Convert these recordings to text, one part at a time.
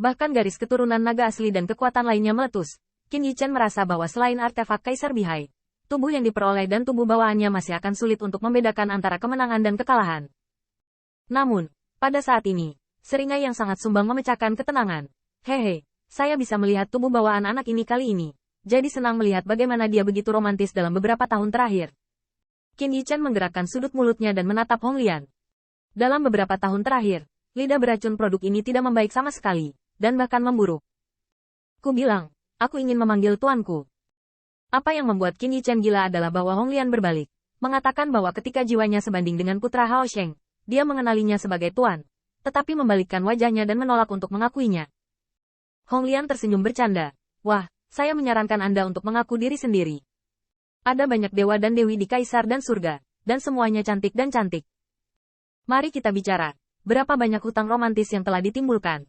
Bahkan garis keturunan naga asli dan kekuatan lainnya meletus. Qin Yichen merasa bahwa selain artefak Kaisar Bihai, tubuh yang diperoleh dan tubuh bawaannya masih akan sulit untuk membedakan antara kemenangan dan kekalahan. Namun, pada saat ini, seringai yang sangat sumbang memecahkan ketenangan. Hehe, saya bisa melihat tubuh bawaan anak ini kali ini. Jadi senang melihat bagaimana dia begitu romantis dalam beberapa tahun terakhir. Qin Yichen menggerakkan sudut mulutnya dan menatap Hong Lian. Dalam beberapa tahun terakhir, lidah beracun produk ini tidak membaik sama sekali, dan bahkan memburuk. Ku bilang, aku ingin memanggil tuanku. Apa yang membuat Qin Yichen gila adalah bahwa Hong Lian berbalik, mengatakan bahwa ketika jiwanya sebanding dengan putra Hao Sheng, dia mengenalinya sebagai tuan, tetapi membalikkan wajahnya dan menolak untuk mengakuinya. Hong Lian tersenyum bercanda. Wah, saya menyarankan Anda untuk mengaku diri sendiri. Ada banyak dewa dan dewi di Kaisar dan Surga, dan semuanya cantik dan cantik. Mari kita bicara, berapa banyak hutang romantis yang telah ditimbulkan.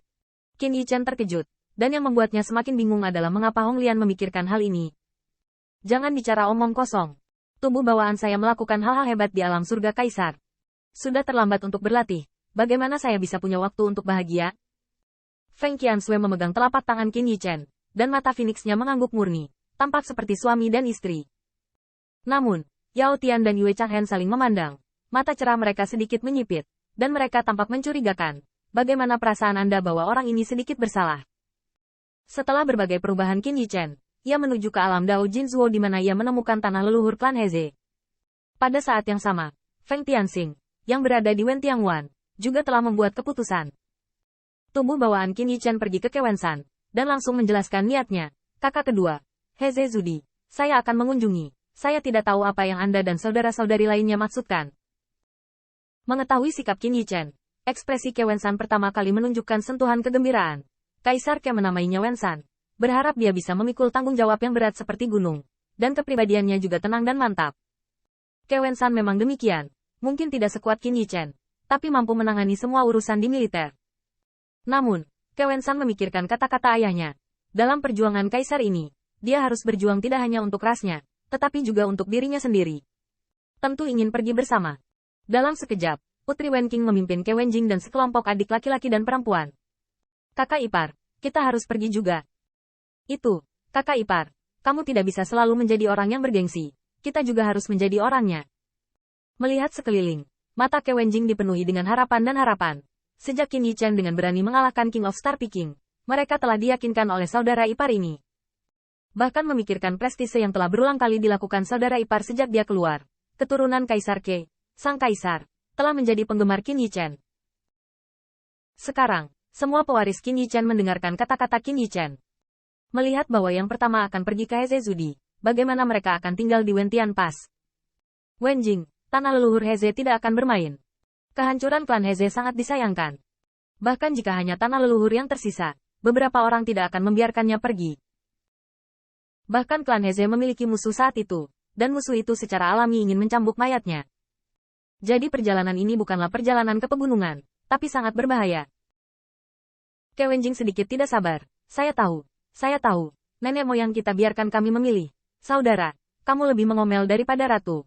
Qin Yichen terkejut, dan yang membuatnya semakin bingung adalah mengapa Hong Lian memikirkan hal ini. Jangan bicara omong kosong. Tubuh bawaan saya melakukan hal-hal hebat di alam surga Kaisar. Sudah terlambat untuk berlatih, bagaimana saya bisa punya waktu untuk bahagia? Feng Qianshui memegang telapak tangan Qin Yichen, dan mata Phoenix-nya mengangguk murni, tampak seperti suami dan istri. Namun, Yao Tian dan Yue Changhen saling memandang, mata cerah mereka sedikit menyipit, dan mereka tampak mencurigakan. Bagaimana perasaan Anda bahwa orang ini sedikit bersalah? Setelah berbagai perubahan Qin Yichen, ia menuju ke alam Dao Jinzhuo di mana ia menemukan tanah leluhur klan Heze. Pada saat yang sama, Feng Tianxing, yang berada di Wentiangwan, juga telah membuat keputusan. Tubuh bawaan Qin Yichen pergi ke Kewensan, dan langsung menjelaskan niatnya. Kakak kedua, Heze Zudi, saya akan mengunjungi. Saya tidak tahu apa yang Anda dan saudara-saudari lainnya maksudkan. Mengetahui sikap Qin Yichen, ekspresi Kewensan pertama kali menunjukkan sentuhan kegembiraan. Kaisar Ke menamainya Wensan, berharap dia bisa memikul tanggung jawab yang berat seperti gunung, dan kepribadiannya juga tenang dan mantap. Kewensan memang demikian, mungkin tidak sekuat Qin Yichen, tapi mampu menangani semua urusan di militer. Namun, Kewensan memikirkan kata-kata ayahnya. Dalam perjuangan Kaisar ini, dia harus berjuang tidak hanya untuk rasnya, tetapi juga untuk dirinya sendiri. Tentu ingin pergi bersama. Dalam sekejap, Putri Wenqing memimpin Ke Wenjing dan sekelompok adik laki-laki dan perempuan. Kakak ipar, kita harus pergi juga. Itu, kakak ipar, kamu tidak bisa selalu menjadi orang yang bergengsi. Kita juga harus menjadi orangnya. Melihat sekeliling, mata Ke Wenjing dipenuhi dengan harapan dan harapan. Sejak Qin Yichen dengan berani mengalahkan King of Star Peking, mereka telah diyakinkan oleh saudara ipar ini. Bahkan memikirkan prestise yang telah berulang kali dilakukan saudara ipar sejak dia keluar. Keturunan Kaisar Ke, sang kaisar, telah menjadi penggemar Qin Yichen. Sekarang, semua pewaris Qin Yichen mendengarkan kata-kata Qin Yichen. Melihat bahwa yang pertama akan pergi ke Heze Zudi, bagaimana mereka akan tinggal di Wentian Pass. Wenjing, tanah leluhur Heze tidak akan bermain. Kehancuran klan Heze sangat disayangkan. Bahkan jika hanya tanah leluhur yang tersisa, beberapa orang tidak akan membiarkannya pergi. Bahkan klan Heze memiliki musuh saat itu, dan musuh itu secara alami ingin mencambuk mayatnya. Jadi perjalanan ini bukanlah perjalanan ke pegunungan, tapi sangat berbahaya. Ke Wenjing sedikit tidak sabar. Saya tahu, nenek moyang kita biarkan kami memilih. Saudara, kamu lebih mengomel daripada ratu.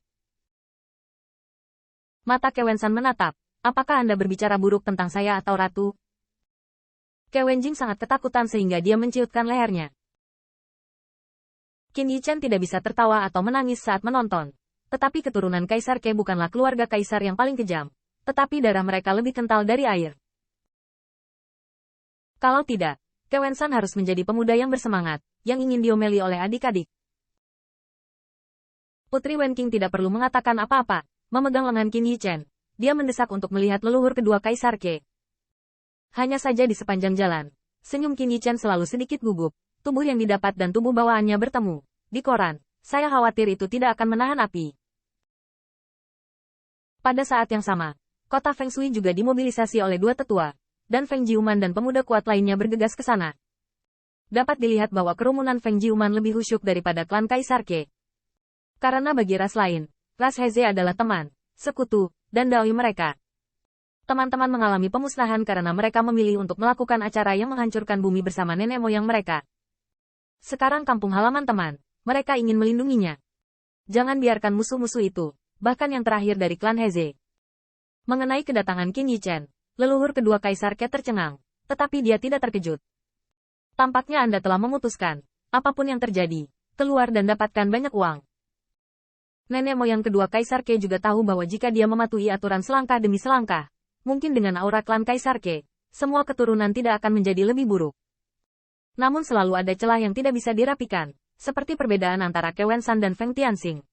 Mata Ke Wensan menatap, apakah Anda berbicara buruk tentang saya atau ratu? Ke Wenjing sangat ketakutan sehingga dia menciutkan lehernya. Qin Yichen tidak bisa tertawa atau menangis saat menonton. Tetapi keturunan Kaisar Ke bukanlah keluarga kaisar yang paling kejam, tetapi darah mereka lebih kental dari air. Kalau tidak, Ke Wensan harus menjadi pemuda yang bersemangat, yang ingin diomeli oleh adik-adik. Putri Wenqing tidak perlu mengatakan apa-apa, memegang lengan Qin Yichen. Dia mendesak untuk melihat leluhur kedua Kaisar Ke. Hanya saja di sepanjang jalan, senyum Qin Yichen selalu sedikit gugup, tubuh yang didapat dan tubuh bawaannya bertemu. Di koran, saya khawatir itu tidak akan menahan api. Pada saat yang sama, kota Feng Shui juga dimobilisasi oleh dua tetua, dan Feng Jiuman dan pemuda kuat lainnya bergegas ke sana. Dapat dilihat bahwa kerumunan Feng Jiuman lebih khusyuk daripada klan Kaisar Ke. Karena bagi ras lain, ras Heze adalah teman, sekutu, dan dai mereka. Teman-teman mengalami pemusnahan karena mereka memilih untuk melakukan acara yang menghancurkan bumi bersama nenek moyang mereka. Sekarang kampung halaman teman, mereka ingin melindunginya. Jangan biarkan musuh-musuh itu, bahkan yang terakhir dari klan Heze. Mengenai kedatangan Qin Yichen, leluhur kedua Kaisar Ke tercengang, tetapi dia tidak terkejut. Tampaknya Anda telah memutuskan. Apapun yang terjadi, keluar dan dapatkan banyak uang. Nenek moyang kedua Kaisar Ke juga tahu bahwa jika dia mematuhi aturan selangkah demi selangkah, mungkin dengan aura klan Kaisar Ke, semua keturunan tidak akan menjadi lebih buruk. Namun selalu ada celah yang tidak bisa dirapikan, seperti perbedaan antara Ke Wensan dan Feng Tianxing.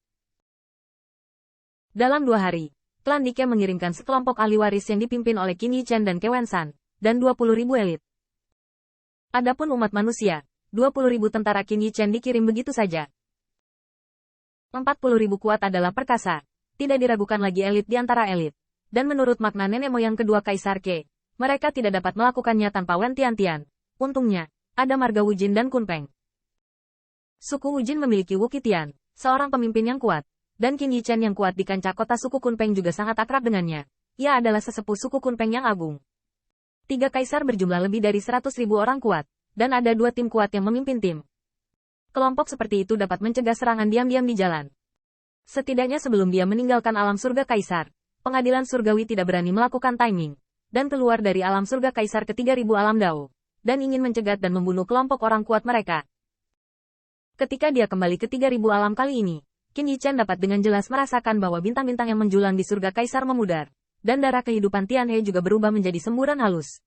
Dalam 2 hari, klan Dike mengirimkan sekelompok ahli waris yang dipimpin oleh Qin Yichen dan Ke Wensan, dan 20.000 elit. Adapun umat manusia, 20.000 tentara Qin Yichen dikirim begitu saja. 40.000 kuat adalah perkasa, tidak diragukan lagi elit di antara elit. Dan menurut makna nenek moyang kedua Kaisar Ke, mereka tidak dapat melakukannya tanpa Wen Tiantian. Untungnya, ada marga Wujin dan Kunpeng. Suku Wujin memiliki Wu Qitian, seorang pemimpin yang kuat, dan Qin Yichen yang kuat di kancah kota suku Kunpeng juga sangat akrab dengannya. Ia adalah sesepuh suku Kunpeng yang agung. 3 kaisar berjumlah lebih dari 100.000 orang kuat, dan ada 2 tim kuat yang memimpin tim. Kelompok seperti itu dapat mencegah serangan diam-diam di jalan. Setidaknya sebelum dia meninggalkan alam surga Kaisar, pengadilan surgawi tidak berani melakukan timing, dan keluar dari alam surga Kaisar ke 3.000 alam Dao, dan ingin mencegat dan membunuh kelompok orang kuat mereka. Ketika dia kembali ke 3.000 alam kali ini, Qin Yichen dapat dengan jelas merasakan bahwa bintang-bintang yang menjulang di surga Kaisar memudar, dan darah kehidupan Tianhe juga berubah menjadi semburan halus.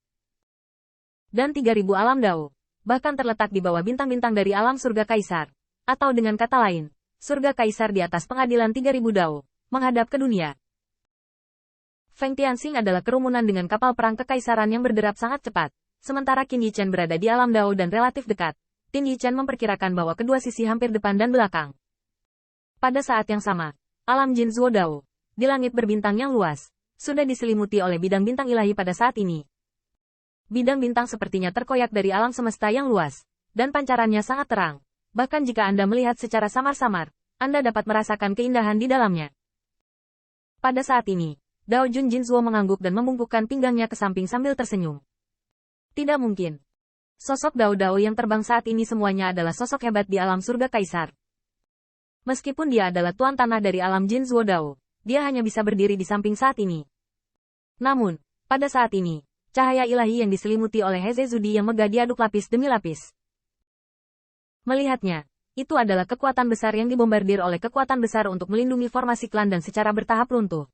Dan 3.000 alam Dao, bahkan terletak di bawah bintang-bintang dari alam surga Kaisar. Atau dengan kata lain, surga Kaisar di atas pengadilan 3.000 Dao, menghadap ke dunia. Feng Tianxing adalah kerumunan dengan kapal perang kekaisaran yang berderap sangat cepat, sementara Qin Yichen berada di alam Dao dan relatif dekat. Qin Yichen memperkirakan bahwa kedua sisi hampir depan dan belakang. Pada saat yang sama, alam Jin Zuo Dao, di langit berbintang yang luas, sudah diselimuti oleh bidang bintang ilahi pada saat ini. Bidang bintang sepertinya terkoyak dari alam semesta yang luas, dan pancarannya sangat terang. Bahkan jika Anda melihat secara samar-samar, Anda dapat merasakan keindahan di dalamnya. Pada saat ini, Dao Jun Jinzuo mengangguk dan membungkukkan pinggangnya ke samping sambil tersenyum. Tidak mungkin. Sosok Dao-Dao yang terbang saat ini semuanya adalah sosok hebat di alam surga Kaisar. Meskipun dia adalah tuan tanah dari alam Jinzuo Dao, dia hanya bisa berdiri di samping saat ini. Namun, pada saat ini, cahaya ilahi yang diselimuti oleh Heze Zudi yang megah diaduk lapis demi lapis. Melihatnya, itu adalah kekuatan besar yang dibombardir oleh kekuatan besar untuk melindungi formasi klan dan secara bertahap runtuh.